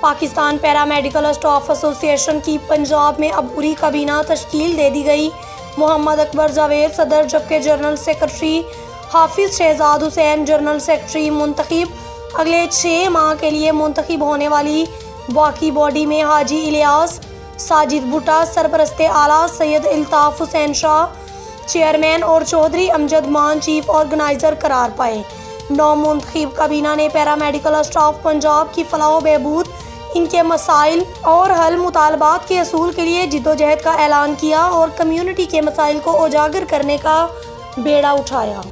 Pakistan para medical staff association की पंजाब में अबूरी काबीना तश्कील दे दी गई। मोहम्मद अकबर जावेद सदर, जबकि जनरल सेक्रेटरी हाफिज शहजाद हुसैन जनरल सेक्रेटरी मुंतखब। अगले 6 माह के लिए मुंतखब होने वाली बाकी बॉडी में हाजी इलियास साजिद भुट्टा सरपरस्ते आला, सैयद इल्ताफ हुसैन शाह चेयरमैन और चौधरी अमजद मान चीफ ऑर्गेनाइजर करार पाए। नौ मुंतखब काबीना ने पैरा मेडिकल स्टाफ पंजाब की फलाह बहबूद, इनके मसाइल और हल मुतालबात के असूल के लिए जिद्दोजहद का ऐलान किया और कम्युनिटी के मसाइल को उजागर करने का बेड़ा उठाया।